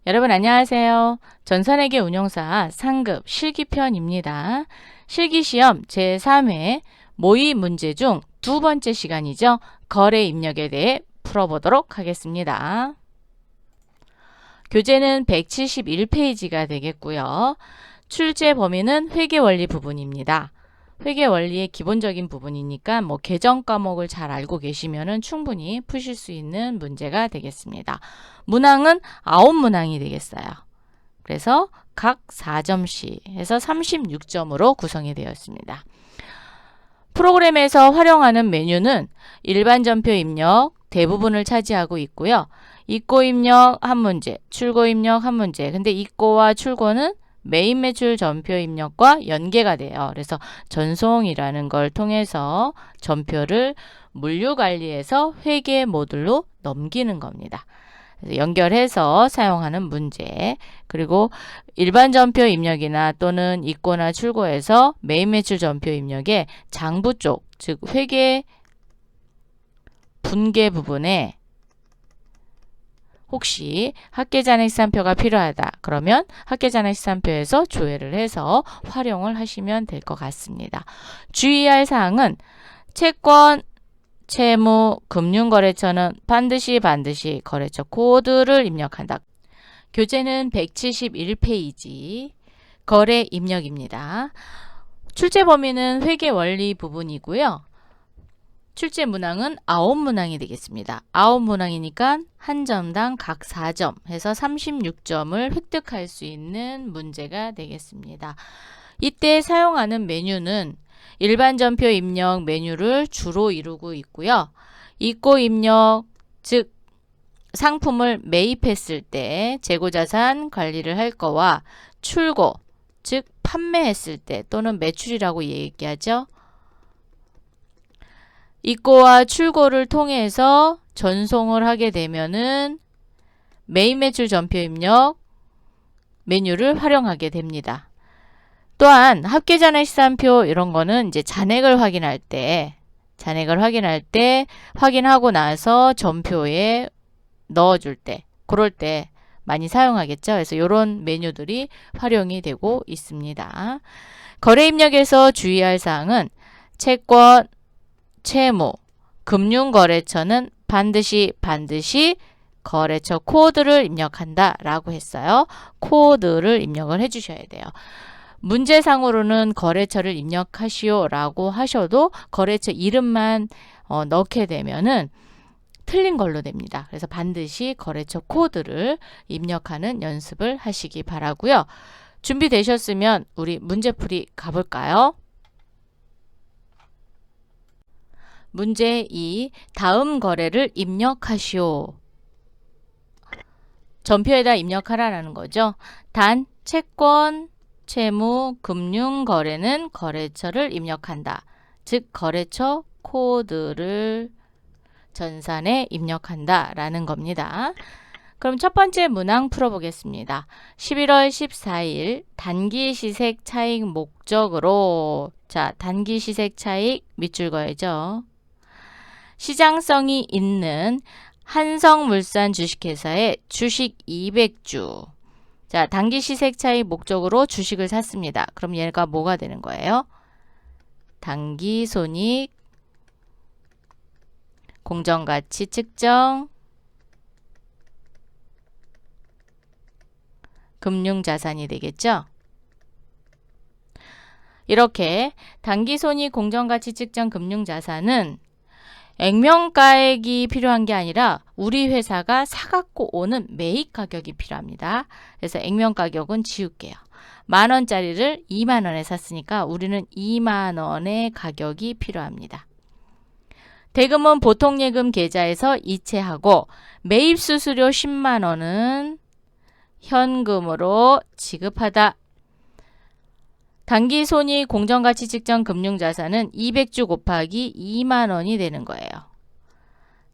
여러분 안녕하세요. 전산회계 운용사 상급 실기편입니다. 실기시험 제3회 모의 문제 중 두 번째 시간이죠. 거래 입력에 대해 풀어보도록 하겠습니다. 교재는 171페이지가 되겠고요. 출제 범위는 회계원리 부분입니다. 회계원리의 기본적인 부분이니까 개정 과목을 잘 알고 계시면 충분히 푸실 수 있는 문제가 되겠습니다. 문항은 9문항이 되겠어요. 그래서 각 4점씩 해서 36점으로 구성이 되어 있습니다. 프로그램에서 활용하는 메뉴는 일반 전표 입력 대부분을 차지하고 있고요. 입고 입력 한 문제, 출고 입력 한 문제. 근데 입고와 출고는 메인 매출 전표 입력과 연계가 돼요. 그래서 전송이라는 걸 통해서 전표를 물류관리에서 회계 모듈로 넘기는 겁니다. 연결해서 사용하는 문제, 그리고 일반 전표 입력이나 또는 입고나 출고에서 메인 매출 전표 입력의 장부 쪽, 즉 회계 분계 부분에 혹시 합계잔액시산표가 필요하다 그러면 합계잔액시산표에서 조회를 해서 활용을 하시면 될 것 같습니다. 주의할 사항은 채권, 채무, 금융거래처는 반드시 거래처 코드를 입력한다. 교재는 171페이지 거래 입력입니다. 출제 범위는 회계원리 부분이고요. 출제 문항은 9문항이 되겠습니다. 9문항이니까 한 점당 각 4점 해서 36점을 획득할 수 있는 문제가 되겠습니다. 이때 사용하는 메뉴는 일반 전표 입력 메뉴를 주로 이루고 있고요. 입고 입력, 즉 상품을 매입했을 때 재고자산 관리를 할 거와 출고, 즉 판매했을 때 또는 매출이라고 얘기하죠. 입고와 출고를 통해서 전송을 하게 되면은 메인 매출 전표 입력 메뉴를 활용하게 됩니다. 또한 합계잔액시산표 이런 거는 이제 잔액을 확인할 때 확인하고 나서 전표에 넣어줄 때 그럴 때 많이 사용하겠죠. 그래서 이런 메뉴들이 활용이 되고 있습니다. 거래 입력에서 주의할 사항은 채권, 채무, 금융거래처는 반드시 거래처 코드를 입력한다 라고 했어요. 코드를 입력을 해주셔야 돼요. 문제상으로는 거래처를 입력하시오 라고 하셔도 거래처 이름만 넣게 되면은 틀린 걸로 됩니다. 그래서 반드시 거래처 코드를 입력하는 연습을 하시기 바라고요. 준비되셨으면 우리 문제풀이 가볼까요? 문제 2. 다음 거래를 입력하시오. 전표에다 입력하라는 거죠. 단 채권, 채무, 금융 거래는 거래처를 입력한다. 즉 거래처 코드를 전산에 입력한다 라는 겁니다. 그럼 첫 번째 문항 풀어보겠습니다. 11월 14일 단기시색 차익 목적으로 단기 시색 차익 밑줄 그어야죠. 시장성이 있는 한성물산 주식회사의 주식 200주. 단기 시색 차익 목적으로 주식을 샀습니다. 그럼 얘가 뭐가 되는 거예요? 단기 손익, 공정가치 측정, 금융자산이 되겠죠? 이렇게 단기 손익, 공정가치 측정, 금융자산은 액면가액이 필요한 게 아니라 우리 회사가 사갖고 오는 매입 가격이 필요합니다. 그래서 액면가격은 지울게요. 만원짜리를 2만원에 샀으니까 우리는 2만원의 가격이 필요합니다. 대금은 보통예금 계좌에서 이체하고 매입 수수료 10만원은 현금으로 지급하다. 단기 손익 공정가치 측정 금융자산은 200주 곱하기 2만원이 되는 거예요.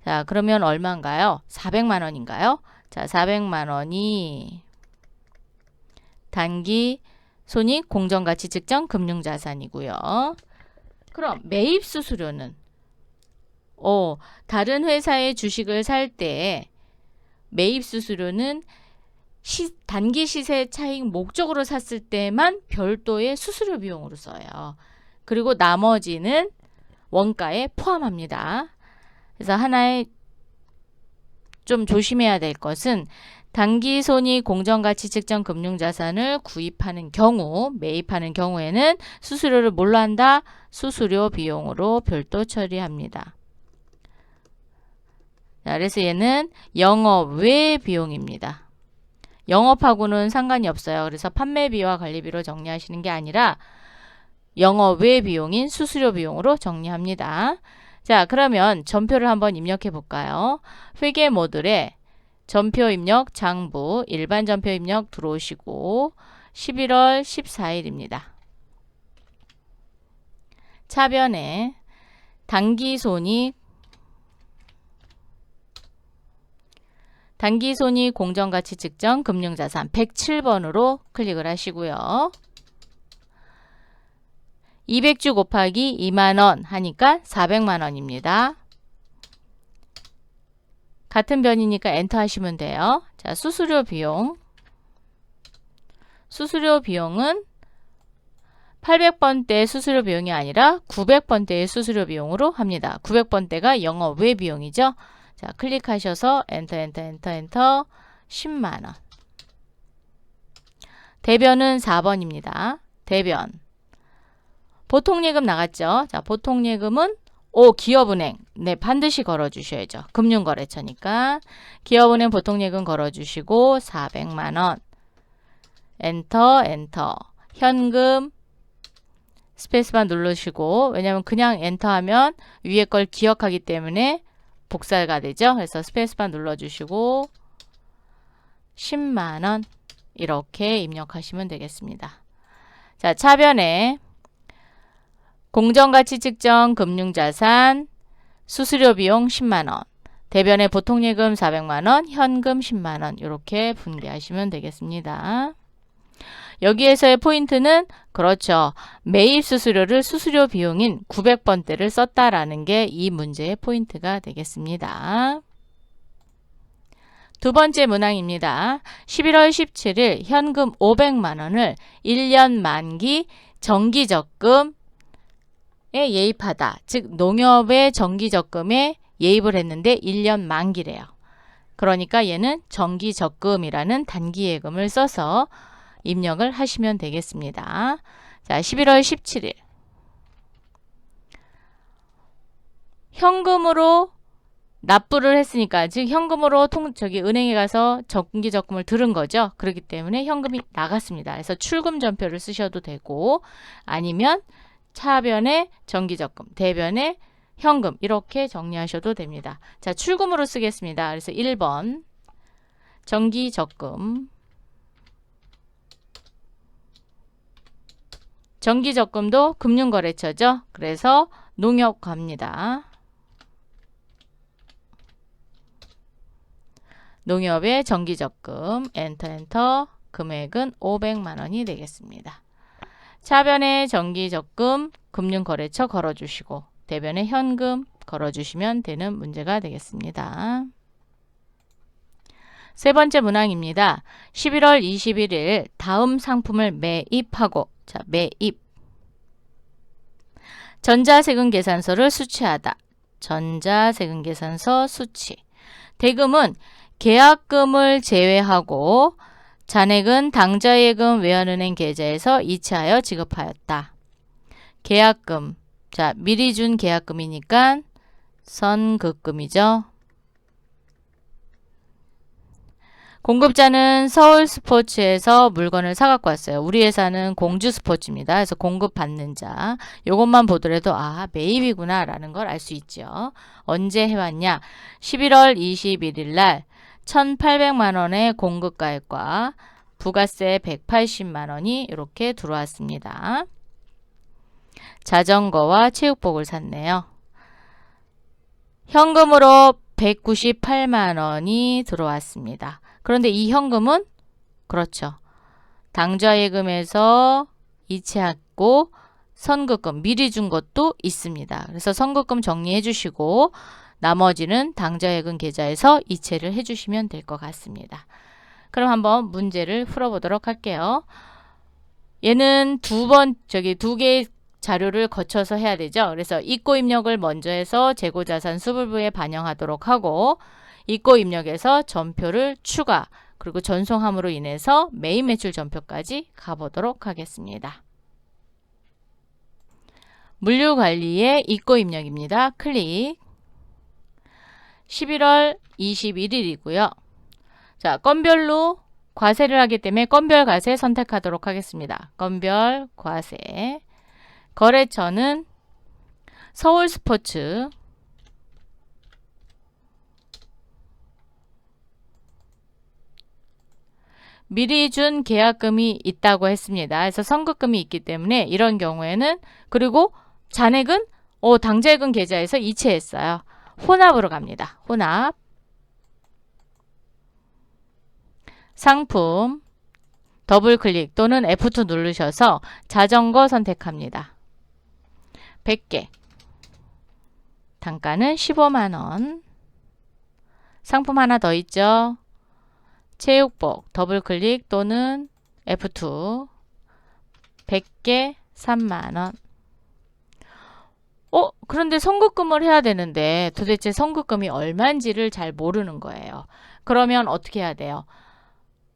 자, 그러면 얼마인가요? 400만원인가요? 자, 400만원이 단기 손익 공정가치 측정 금융자산이고요. 그럼 매입 수수료는 다른 회사의 주식을 살 때 매입 수수료는 단기 시세 차익 목적으로 샀을 때만 별도의 수수료 비용으로 써요. 그리고 나머지는 원가에 포함합니다. 그래서 하나의 좀 조심해야 될 것은 단기 손익 공정가치 측정 금융자산을 구입하는 경우, 매입하는 경우에는 수수료를 뭘로 한다? 수수료 비용으로 별도 처리합니다. 자, 그래서 얘는 영업 외 비용입니다. 영업하고는 상관이 없어요. 그래서 판매비와 관리비로 정리하시는 게 아니라 영업 외 비용인 수수료 비용으로 정리합니다. 자, 그러면 전표를 한번 입력해 볼까요? 회계 모듈에 전표 입력 장부 일반 전표 입력 들어오시고 11월 14일입니다. 차변에 단기 손익 공정가치 측정 금융자산 107번으로 클릭을 하시고요. 200주 곱하기 2만원 하니까 400만원입니다. 같은 변이니까 엔터 하시면 돼요. 자, 수수료 비용은 800번대 수수료 비용이 아니라 900번대의 수수료 비용으로 합니다. 900번대가 영업 외 비용이죠. 자, 클릭하셔서 엔터 10만원. 대변은 4번입니다. 대변. 보통예금 나갔죠. 자, 보통예금은 기업은행. 네, 반드시 걸어주셔야죠. 금융거래처니까. 기업은행 보통예금 걸어주시고 400만원. 엔터. 현금. 스페이스바 누르시고, 왜냐면 그냥 엔터하면 위에 걸 기억하기 때문에 복사가 되죠. 그래서 스페이스바 눌러주시고 10만원 이렇게 입력하시면 되겠습니다. 자, 차변에 공정가치 측정 금융자산 수수료 비용 10만원, 대변에 보통예금 400만원, 현금 10만원 이렇게 분배하시면 되겠습니다. 여기에서의 포인트는 그렇죠. 매입 수수료를 수수료 비용인 900번대를 썼다라는 게 이 문제의 포인트가 되겠습니다. 두 번째 문항입니다. 11월 17일 현금 500만원을 1년 만기 정기적금에 예입하다. 즉 농협의 정기적금에 예입을 했는데 1년 만기래요. 그러니까 얘는 정기적금이라는 단기예금을 써서 입력을 하시면 되겠습니다. 자, 11월 17일 현금으로 납부를 했으니까, 즉 현금으로 은행에 가서 정기적금을 들은 거죠. 그렇기 때문에 현금이 나갔습니다. 그래서 출금 전표를 쓰셔도 되고, 아니면 차변에 정기적금, 대변에 현금 이렇게 정리하셔도 됩니다. 자, 출금으로 쓰겠습니다. 그래서 1번 정기적금도 금융거래처죠. 그래서 농협 갑니다. 농협의 정기적금 엔터 금액은 500만원이 되겠습니다. 차변에 정기적금 금융거래처 걸어주시고 대변에 현금 걸어주시면 되는 문제가 되겠습니다. 세 번째 문항입니다. 11월 21일 다음 상품을 매입하고, 자, 매입. 전자세금계산서를 수취하다. 전자세금계산서 수취. 대금은 계약금을 제외하고 잔액은 당좌예금 외환은행 계좌에서 이체하여 지급하였다. 계약금. 자, 미리 준 계약금이니까 선급금이죠. 공급자는 서울스포츠에서 물건을 사갖고 왔어요. 우리 회사는 공주스포츠입니다. 그래서 공급받는 자. 이것만 보더라도 매입이구나 라는 걸 알 수 있죠. 언제 해왔냐? 11월 21일 날 1,800만원의 공급가액과 부가세 180만원이 이렇게 들어왔습니다. 자전거와 체육복을 샀네요. 현금으로 198만원이 들어왔습니다. 그런데 이 현금은 그렇죠. 당좌예금에서 이체하고 선급금 미리 준 것도 있습니다. 그래서 선급금 정리해 주시고 나머지는 당좌예금 계좌에서 이체를 해 주시면 될 것 같습니다. 그럼 한번 문제를 풀어보도록 할게요. 얘는 두 개의 자료를 거쳐서 해야 되죠. 그래서 입고 입력을 먼저 해서 재고자산 수불부에 반영하도록 하고, 입고 입력에서 전표를 추가, 그리고 전송함으로 인해서 메인 매출 전표까지 가보도록 하겠습니다. 물류관리의 입고 입력입니다. 클릭. 11월 21일이고요. 자, 건별로 과세를 하기 때문에 건별 과세 선택하도록 하겠습니다. 건별 과세. 거래처는 서울스포츠. 미리 준 계약금이 있다고 했습니다. 그래서 선급금이 있기 때문에 이런 경우에는, 그리고 잔액은 당좌예금 계좌에서 이체했어요. 혼합으로 갑니다. 혼합. 상품 더블 클릭 또는 F2 누르셔서 자전거 선택합니다. 100개. 단가는 15만원. 상품 하나 더 있죠. 체육복 더블 클릭 또는 F2. 100개 3만원. 그런데 선급금을 해야 되는데 도대체 선급금이 얼마인지를 잘 모르는 거예요. 그러면 어떻게 해야 돼요?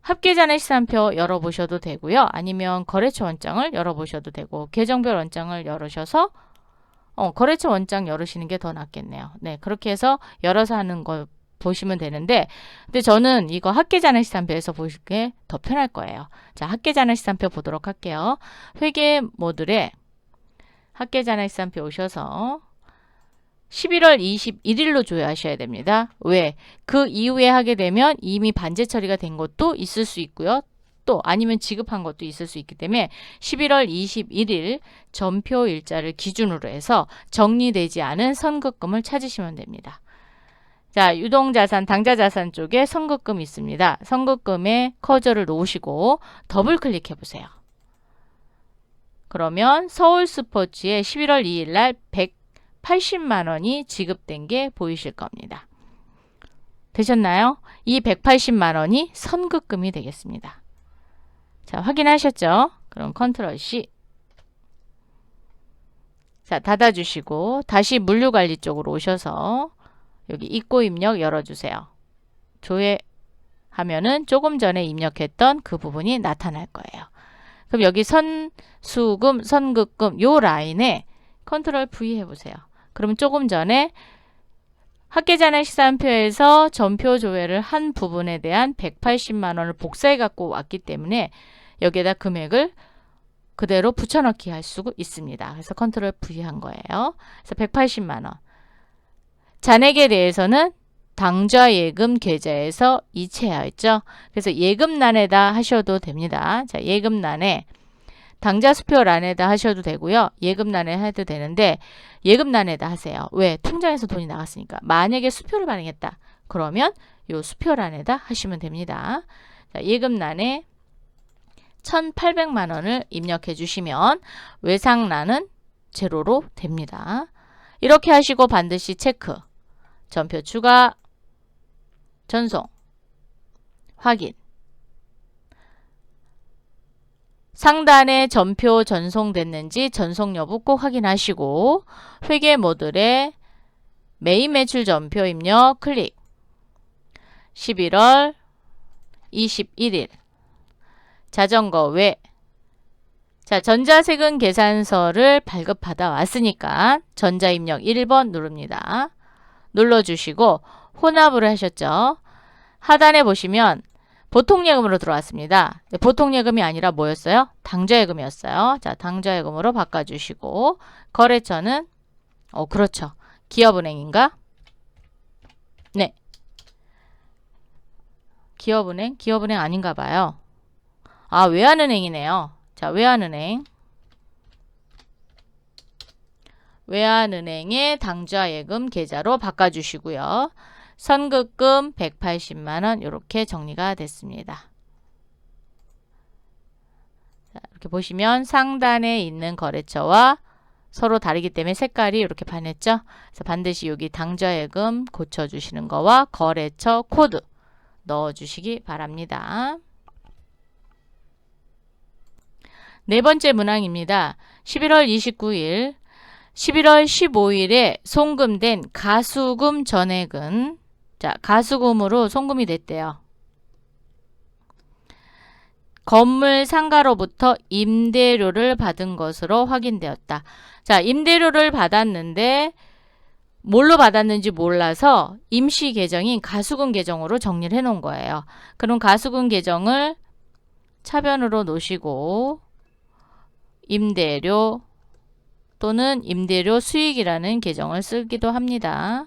합계잔액 시산표 열어보셔도 되고요. 아니면 거래처 원장을 열어보셔도 되고, 계정별 원장을 열으셔서 거래처 원장 열으시는 게 더 낫겠네요. 네, 그렇게 해서 열어서 하는 거 보시면 되는데, 근데 저는 이거 합계잔액 시산표에서 보실 게 더 편할 거예요. 자, 합계잔액 시산표 보도록 할게요. 회계 모듈에 합계잔액 시산표 오셔서 11월 21일로 조회하셔야 됩니다. 왜? 그 이후에 하게 되면 이미 반제 처리가 된 것도 있을 수 있고요. 또 아니면 지급한 것도 있을 수 있기 때문에 11월 21일 전표 일자를 기준으로 해서 정리되지 않은 선급금을 찾으시면 됩니다. 자, 유동자산, 당좌자산 쪽에 선급금 있습니다. 선급금에 커저를 놓으시고 더블 클릭해 보세요. 그러면 서울스포츠에 11월 2일 날 180만원이 지급된 게 보이실 겁니다. 되셨나요? 이 180만원이 선급금이 되겠습니다. 자, 확인하셨죠? 그럼 컨트롤 C. 자, 닫아주시고 다시 물류관리 쪽으로 오셔서 여기 입고 입력 열어주세요. 조회하면은 조금 전에 입력했던 그 부분이 나타날 거예요. 그럼 여기 선수금, 선급금 요 라인에 컨트롤 V 해보세요. 그러면 조금 전에 합계잔액 시산표에서 전표 조회를 한 부분에 대한 180만원을 복사해 갖고 왔기 때문에 여기에다 금액을 그대로 붙여넣기 할 수 있습니다. 그래서 컨트롤 V 한 거예요. 그래서 180만원. 잔액에 대해서는 당좌예금 계좌에서 이체하였죠. 그래서 예금란에다 하셔도 됩니다. 자, 예금란에 당좌수표란에다 하셔도 되고요. 예금란에 해도 되는데 예금란에다 하세요. 왜? 통장에서 돈이 나갔으니까. 만약에 수표를 발행했다. 그러면 요 수표란에다 하시면 됩니다. 자, 예금란에 1,800만원을 입력해 주시면 외상란은 제로로 됩니다. 이렇게 하시고 반드시 체크. 전표 추가, 전송, 확인. 상단에 전표 전송됐는지 전송 여부 꼭 확인하시고 회계 모듈에 메인 매출 전표 입력 클릭. 11월 21일 자전거 외. 자, 전자세금 계산서를 발급받아 왔으니까 전자입력 1번 누릅니다. 눌러주시고 혼합을 하셨죠. 하단에 보시면 보통예금으로 들어왔습니다. 보통예금이 아니라 뭐였어요? 당좌예금이었어요. 자, 당좌예금으로 바꿔주시고 거래처는 그렇죠. 기업은행인가? 네. 기업은행 아닌가 봐요. 아, 외환은행이네요. 자, 외환은행의 당좌예금 계좌로 바꿔주시고요. 선급금 180만원 이렇게 정리가 됐습니다. 자, 이렇게 보시면 상단에 있는 거래처와 서로 다르기 때문에 색깔이 이렇게 반했죠. 그래서 반드시 여기 당좌예금 고쳐주시는 거와 거래처 코드 넣어주시기 바랍니다. 네 번째 문항입니다. 11월 29일, 11월 15일에 송금된 가수금 전액은, 자, 가수금으로 송금이 됐대요. 건물 상가로부터 임대료를 받은 것으로 확인되었다. 자, 임대료를 받았는데 뭘로 받았는지 몰라서 임시 계정인 가수금 계정으로 정리를 해 놓은 거예요. 그럼 가수금 계정을 차변으로 놓으시고 임대료 또는 임대료 수익이라는 계정을 쓰기도 합니다.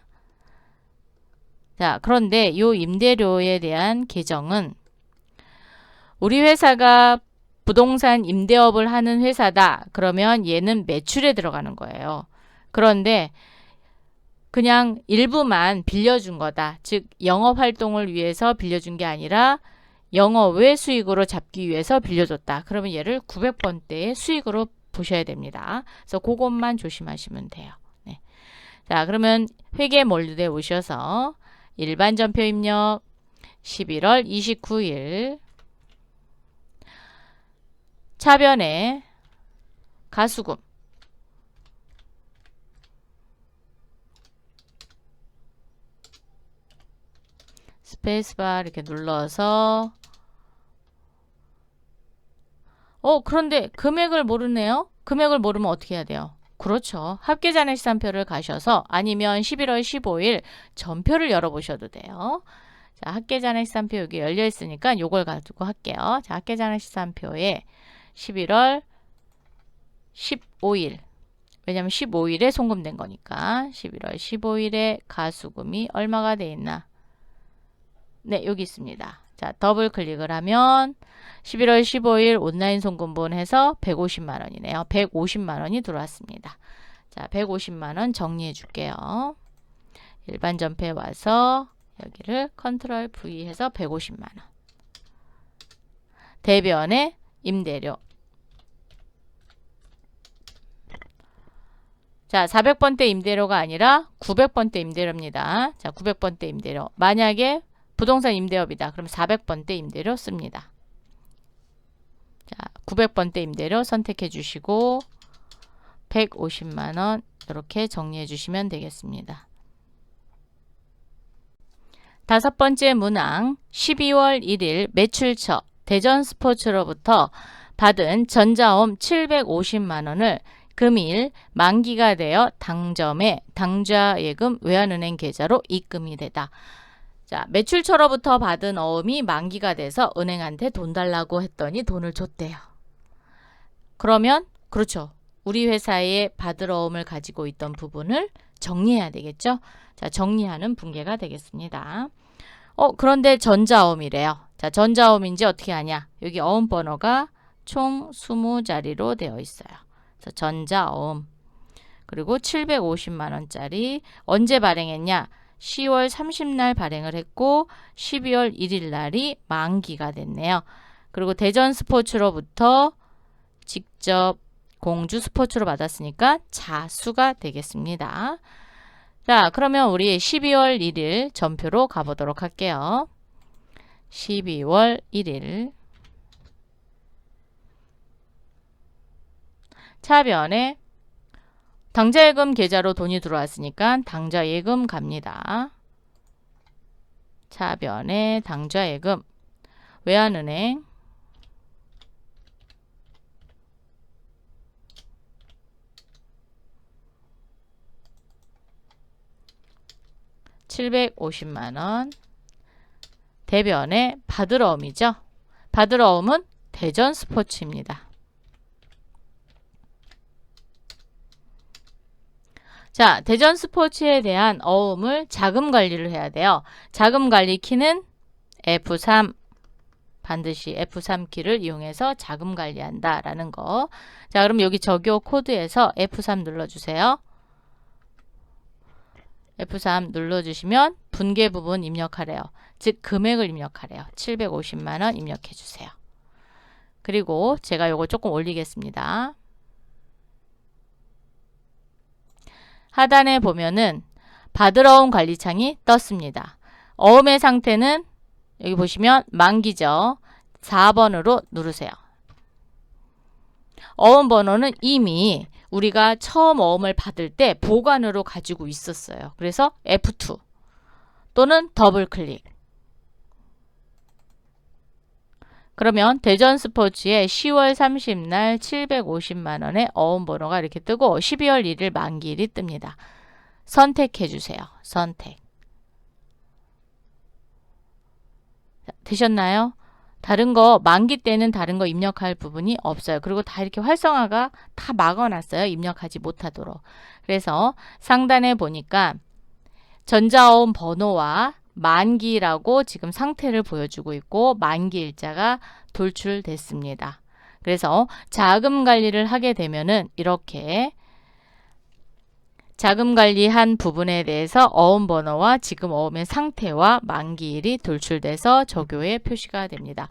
자, 그런데 이 임대료에 대한 계정은 우리 회사가 부동산 임대업을 하는 회사다. 그러면 얘는 매출에 들어가는 거예요. 그런데 그냥 일부만 빌려준 거다. 즉 영업활동을 위해서 빌려준 게 아니라 영업 외 수익으로 잡기 위해서 빌려줬다. 그러면 얘를 900번대의 수익으로 보셔야 됩니다. 그래서 그것만 조심하시면 돼요. 네. 자, 그러면 회계 몰드에 오셔서 일반 전표 입력 11월 29일 차변에 가수금 스페이스바 이렇게 눌러서 그런데 금액을 모르네요. 금액을 모르면 어떻게 해야 돼요? 그렇죠. 합계잔액시산표를 가셔서 아니면 11월 15일 전표를 열어보셔도 돼요. 자, 합계잔액시산표 여기 열려 있으니까 요걸 가지고 할게요. 자, 합계잔액시산표에 11월 15일 왜냐면 15일에 송금된 거니까 11월 15일에 가수금이 얼마가 돼 있나? 네, 여기 있습니다. 자, 더블 클릭을 하면 11월 15일 온라인 송금분 해서 150만 원이네요. 150만 원이 들어왔습니다. 자, 150만 원 정리해 줄게요. 일반 전표에 와서 여기를 컨트롤 V 해서 150만 원. 대변에 임대료. 자, 400번대 임대료가 아니라 900번대 임대료입니다. 자, 900번대 임대료. 만약에 부동산 임대업이다. 그럼 400번대 임대료 씁니다. 자, 900번대 임대료 선택해 주시고 150만 원 이렇게 정리해 주시면 되겠습니다. 다섯 번째 문항 12월 1일 매출처 대전스포츠로부터 받은 전자홈 750만 원을 금일 만기가 되어 당점에 당좌예금 외환은행 계좌로 입금이 되다. 자, 매출처로부터 받은 어음이 만기가 돼서 은행한테 돈 달라고 했더니 돈을 줬대요. 그러면 그렇죠. 우리 회사에 받을 어음을 가지고 있던 부분을 정리해야 되겠죠. 자, 정리하는 분계가 되겠습니다. 그런데 전자어음이래요. 자, 전자어음인지 어떻게 하냐? 여기 어음 번호가 총 20자리로 되어 있어요. 그래서 전자어음. 그리고 750만 원짜리 언제 발행했냐? 10월 30날 발행을 했고 12월 1일 날이 만기가 됐네요. 그리고 대전 스포츠로부터 직접 공주 스포츠로 받았으니까 자수가 되겠습니다. 자, 그러면 우리 12월 1일 전표로 가보도록 할게요. 12월 1일 차변에 당좌예금 계좌로 돈이 들어왔으니까 당좌예금 갑니다. 차변에 당좌예금 외환은행 $750만 원 대변에 받을 어음이죠. 받을 어음은 대전 스포츠입니다. 자, 대전 스포츠에 대한 어음을 자금 관리를 해야 돼요. 자금 관리 키는 F3 반드시 F3 키를 이용해서 자금 관리한다 라는 거. 자, 그럼 여기 적용 코드에서 F3 눌러주세요. F3 눌러주시면 분계 부분 입력하래요. 즉 금액을 입력하래요. 750만 원 입력해 주세요. 그리고 제가 요거 조금 올리겠습니다. 하단에 보면은 받을 어음 관리창이 떴습니다. 어음의 상태는 여기 보시면 만기죠. 4번으로 누르세요. 어음 번호는 이미 우리가 처음 어음을 받을 때 보관으로 가지고 있었어요. 그래서 F2 또는 더블 클릭. 그러면 대전 스포츠의 10월 30날 750만원의 어음 번호가 이렇게 뜨고 12월 1일 만기일이 뜹니다. 선택해 주세요. 선택. 되셨나요? 다른 거 만기 때는 다른 거 입력할 부분이 없어요. 그리고 다 이렇게 활성화가 다 막아놨어요. 입력하지 못하도록. 그래서 상단에 보니까 전자어음 번호와 만기라고 지금 상태를 보여주고 있고 만기 일자가 돌출됐습니다. 그래서 자금 관리를 하게 되면은 이렇게 자금 관리한 부분에 대해서 어음 번호와 지금 어음의 상태와 만기일이 돌출돼서 조교에 표시가 됩니다.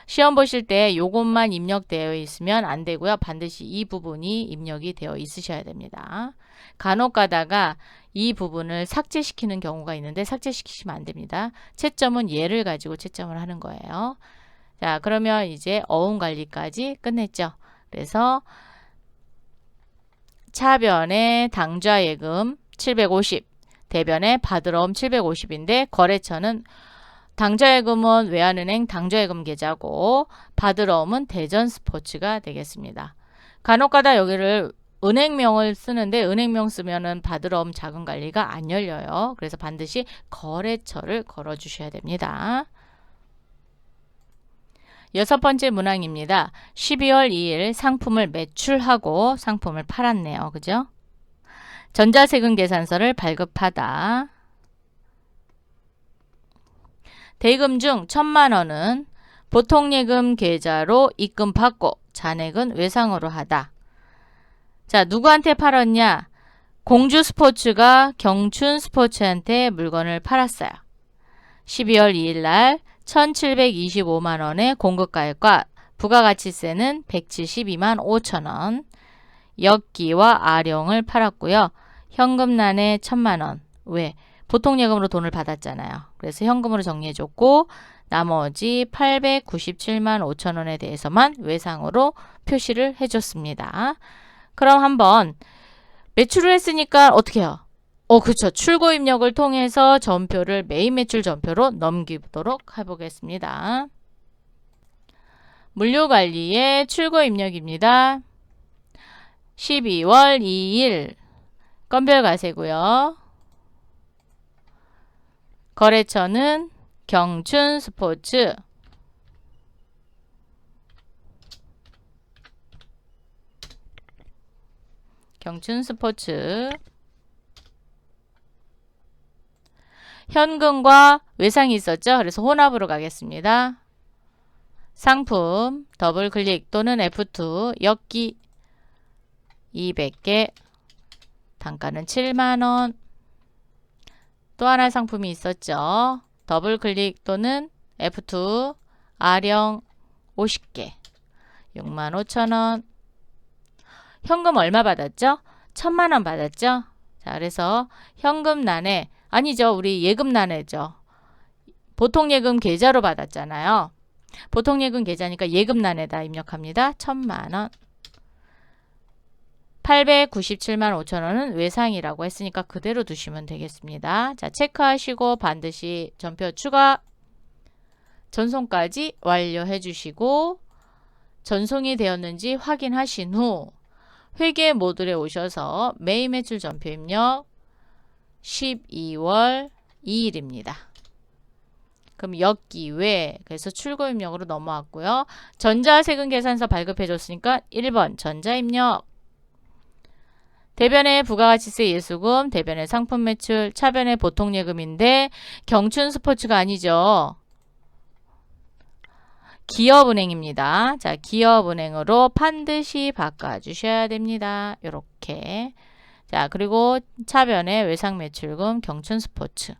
시험 보실 때 요것만 입력되어 있으면 안 되고요. 반드시 이 부분이 입력이 되어 있으셔야 됩니다. 간혹 가다가 이 부분을 삭제시키는 경우가 있는데 삭제시키시면 안 됩니다. 채점은 얘를 가지고 채점을 하는 거예요. 자, 그러면 이제 어음 관리까지 끝냈죠. 그래서 차변에 당좌예금 750, 대변에 받으러옴 750인데 거래처는 당좌예금은 외환은행 당좌예금 계좌고 받으러옴은 대전스포츠가 되겠습니다. 간혹가다 여기를 은행명을 쓰는데 은행명 쓰면은 받으러옴 자금관리가 안 열려요. 그래서 반드시 거래처를 걸어주셔야 됩니다. 6번째 문항입니다. 12월 2일 상품을 매출하고 상품을 팔았네요. 그죠? 전자세금 계산서를 발급하다. 대금 중 1000만원은 보통예금 계좌로 입금받고 잔액은 외상으로 하다. 자, 누구한테 팔았냐? 공주스포츠가 경춘스포츠한테 물건을 팔았어요. 12월 2일 날 1725만원의 공급가액과 부가가치세는 172만 5천원, 역기와 아령을 팔았고요. 현금난에 1000만원. 왜? 보통예금으로 돈을 받았잖아요. 그래서 현금으로 정리해줬고 나머지 897만 5천원에 대해서만 외상으로 표시를 해줬습니다. 그럼 한번 매출을 했으니까 어떻게 해요? 그렇죠. 출고 입력을 통해서 전표를 메인 매출 전표로 넘기도록 해보겠습니다. 물류관리의 출고 입력입니다. 12월 2일 건별 가세고요. 거래처는 경춘스포츠. 경춘스포츠. 현금과 외상이 있었죠. 그래서 혼합으로 가겠습니다. 상품 더블 클릭 또는 F2 역기 200개 단가는 7만원. 또 하나 상품이 있었죠. 더블 클릭 또는 F2 아령 50개 65,000원. 현금 얼마 받았죠? 1000만원 받았죠? 자, 그래서 현금란에 아니죠. 우리 예금란에죠. 보통예금 계좌로 받았잖아요. 보통예금 계좌니까 예금란에다 입력합니다. 1000만원. 897만 5천원은 외상이라고 했으니까 그대로 두시면 되겠습니다. 자, 체크하시고 반드시 전표 추가 전송까지 완료해 주시고 전송이 되었는지 확인하신 후 회계 모듈에 오셔서 메인 매출 전표 입력 12월 2일입니다. 그럼 역기 외 그래서 출고 입력으로 넘어왔고요. 전자세금 계산서 발급해 줬으니까 1번 전자 입력. 대변의 부가가치세 예수금, 대변의 상품 매출, 차변의 보통예금인데 경춘스포츠가 아니죠. 기업은행입니다. 자, 기업은행으로 반드시 바꿔주셔야 됩니다. 요렇게. 자, 그리고 차변의 외상매출금 경춘스포츠.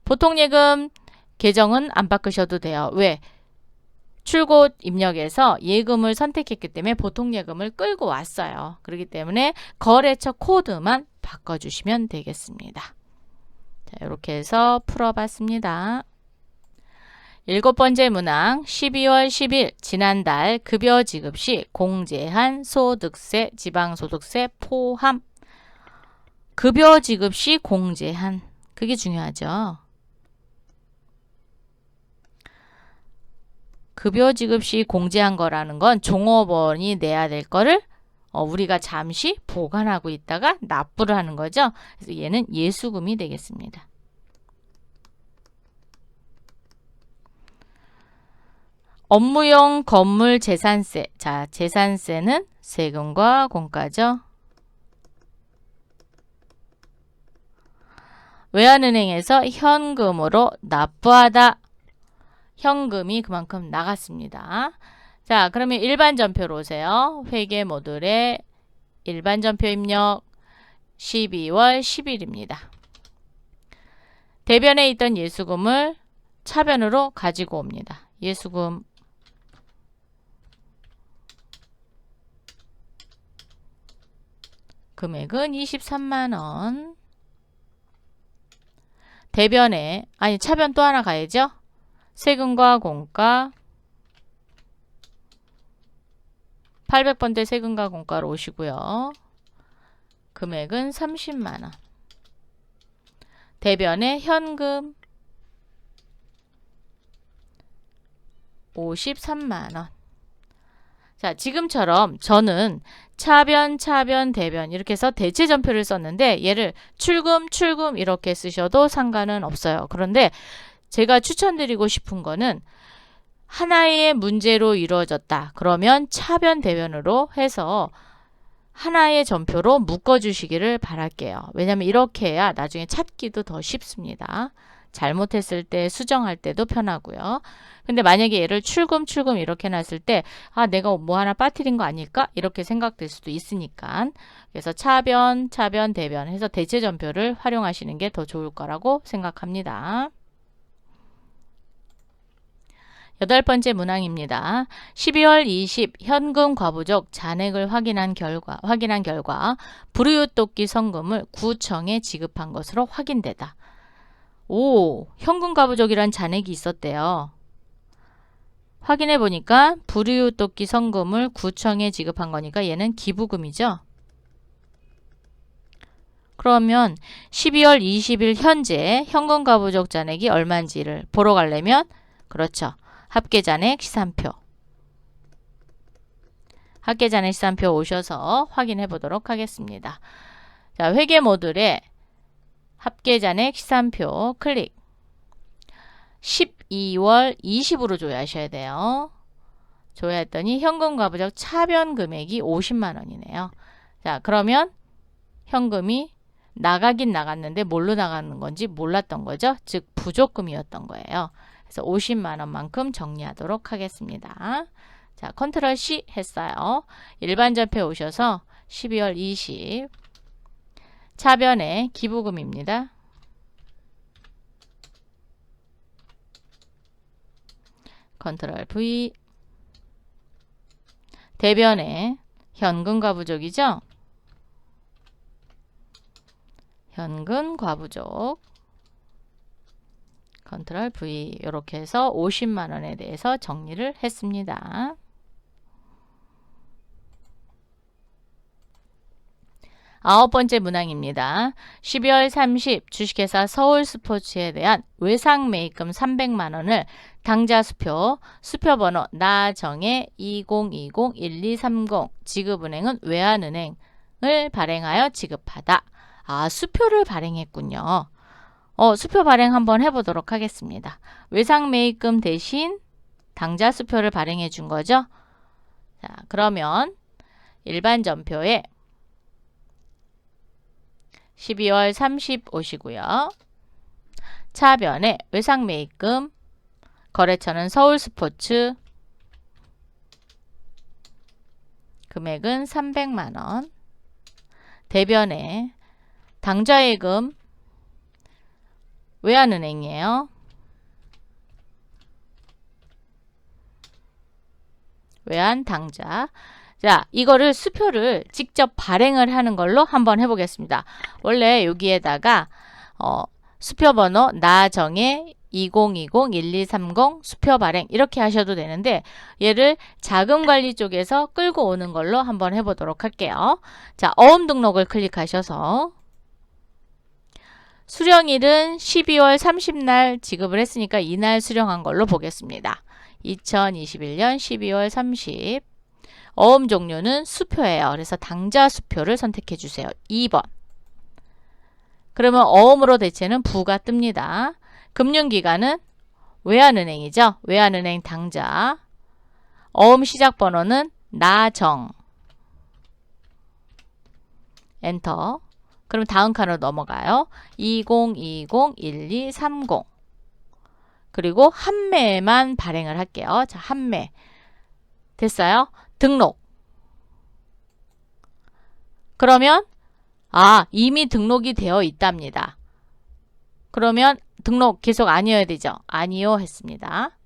보통예금 계정은 안 바꾸셔도 돼요. 왜? 출고 입력에서 예금을 선택했기 때문에 보통예금을 끌고 왔어요. 그렇기 때문에 거래처 코드만 바꿔주시면 되겠습니다. 자, 이렇게 해서 풀어봤습니다. 7번째 문항 12월 10일 지난달 급여 지급 시 공제한 소득세, 지방소득세 포함. 급여 지급 시 공제한. 그게 중요하죠. 급여 지급 시 공제한 거라는 건 종업원이 내야 될 거를 우리가 잠시 보관하고 있다가 납부를 하는 거죠. 그래서 얘는 예수금이 되겠습니다. 업무용 건물 재산세. 자, 재산세는 세금과 공과죠. 외환은행에서 현금으로 납부하다. 현금이 그만큼 나갔습니다. 자, 그러면 일반 전표로 오세요. 회계 모듈의 일반 전표 입력 12월 10일입니다. 대변에 있던 예수금을 차변으로 가지고 옵니다. 예수금 금액은 23만원. 대변에, 아니 차변 또 하나 가야죠. 세금과 공과 800번대 세금과 공과로 오시고요. 금액은 30만원. 대변에 현금 53만원. 자, 지금처럼 저는 차변, 대변 이렇게 해서 대체 전표를 썼는데 얘를 출금 이렇게 쓰셔도 상관은 없어요. 그런데 제가 추천드리고 싶은 거는 하나의 문제로 이루어졌다. 그러면 차변, 대변으로 해서 하나의 전표로 묶어주시기를 바랄게요. 왜냐하면 이렇게 해야 나중에 찾기도 더 쉽습니다. 잘못했을 때 수정할 때도 편하고요. 근데 만약에 얘를 출금 이렇게 놨을 때 내가 뭐 하나 빠뜨린 거 아닐까? 이렇게 생각될 수도 있으니까. 그래서 차변, 대변 해서 대체 전표를 활용하시는 게 더 좋을 거라고 생각합니다. 8번째 문항입니다. 12월 20 현금 과부족 잔액을 확인한 결과 불우유토끼 성금을 구청에 지급한 것으로 확인되다. 오, 현금 과부족이란 잔액이 있었대요. 확인해 보니까 불우유토끼 성금을 구청에 지급한 거니까 얘는 기부금이죠. 그러면 12월 20일 현재 현금 과부족 잔액이 얼마인지를 보러 가려면 그렇죠. 합계잔액 시산표. 합계잔액 시산표 오셔서 확인해 보도록 하겠습니다. 자, 회계 모듈에 합계잔액 시산표 클릭. 12월 20으로 조회하셔야 돼요. 조회했더니 현금 과부족 차변 금액이 50만 원이네요. 자, 그러면 현금이 나가긴 나갔는데 뭘로 나가는 건지 몰랐던 거죠. 즉 부족금이었던 거예요. 그래서 50만 원만큼 정리하도록 하겠습니다. 자, 컨트롤 C 했어요. 일반 전표에 오셔서 12월 20 차변에 기부금입니다. 컨트롤 V 대변에 현금 과부족이죠. 현금 과부족 컨트롤 V 이렇게 해서 50만 원에 대해서 정리를 했습니다. 아홉 번째 문항입니다. 12월 30 주식회사 서울스포츠에 대한 외상 매입금 300만 원을 당좌 수표번호 나정의 2020-1230 지급은행은 외환은행을 발행하여 지급하다. 수표를 발행했군요. 수표 발행 한번 해보도록 하겠습니다. 외상 매입금 대신 당좌 수표를 발행해 준 거죠. 자, 그러면 일반 전표에 12월 30 오시고요. 차변에 외상 매입금 거래처는 서울스포츠 금액은 300만 원. 대변에 당좌예금 외환은행이에요. 외환 당좌. 자, 이거를 수표를 직접 발행을 하는 걸로 한번 해보겠습니다. 원래 여기에다가 수표번호 나정의 2020-1230 수표 발행 이렇게 하셔도 되는데 얘를 자금관리 쪽에서 끌고 오는 걸로 한번 해보도록 할게요. 자, 어음 등록을 클릭하셔서 수령일은 12월 30날 지급을 했으니까 이날 수령한 걸로 보겠습니다. 2021년 12월 30. 어음 종류는 수표예요. 그래서 당좌 수표를 선택해 주세요. 2번. 그러면 어음으로 대체는 부가 뜹니다. 금융기관은 외환은행이죠. 외환은행 당좌. 어음 시작번호는 나정. 엔터. 그럼 다음 칸으로 넘어가요. 2020-1230. 그리고 한 매만 발행을 할게요. 자, 한 매. 됐어요? 등록. 그러면 이미 등록이 되어 있답니다. 그러면 등록 계속 아니어야 되죠? 아니요 했습니다.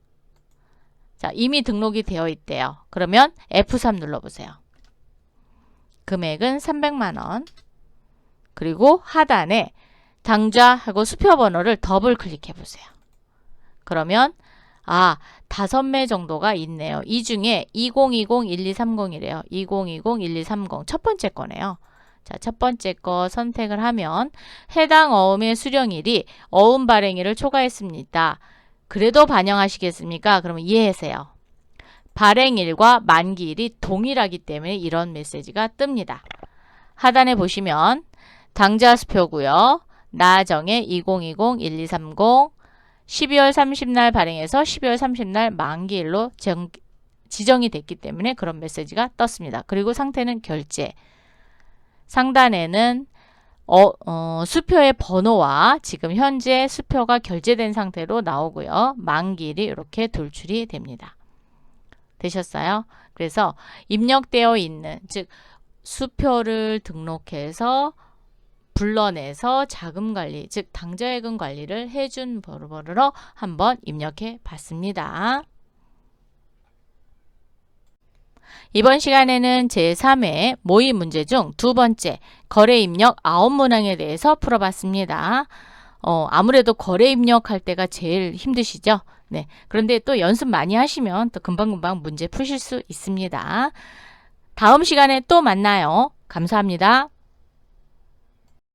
자, 이미 등록이 되어 있대요. 그러면 F3 눌러보세요. 금액은 300만 원. 그리고 하단에 당좌하고 수표 번호를 더블 클릭해 보세요. 그러면 5매 정도가 있네요. 이 중에 2020-1230이래요. 2020-1230 첫 번째 거네요. 자, 첫 번째 거 선택을 하면 해당 어음의 수령일이 어음 발행일을 초과했습니다. 그래도 반영하시겠습니까? 그러면 이해하세요. 발행일과 만기일이 동일하기 때문에 이런 메시지가 뜹니다. 하단에 보시면 당좌 수표고요. 나정의 2020-1230 12월 30날 발행해서 12월 30날 만기일로 지정이 됐기 때문에 그런 메시지가 떴습니다. 그리고 상태는 결제. 상단에는 수표의 번호와 지금 현재 수표가 결제된 상태로 나오고요. 만기일이 이렇게 돌출이 됩니다. 되셨어요? 그래서 입력되어 있는, 즉 수표를 등록해서 불러내서 자금관리, 즉 당좌예금 관리를 해준 버르버르로 한번 입력해 봤습니다. 이번 시간에는 제3회 모의 문제 중 두 번째 거래 입력 9문항에 대해서 풀어봤습니다. 아무래도 거래 입력할 때가 제일 힘드시죠? 네. 그런데 또 연습 많이 하시면 또 금방금방 문제 푸실 수 있습니다. 다음 시간에 또 만나요. 감사합니다.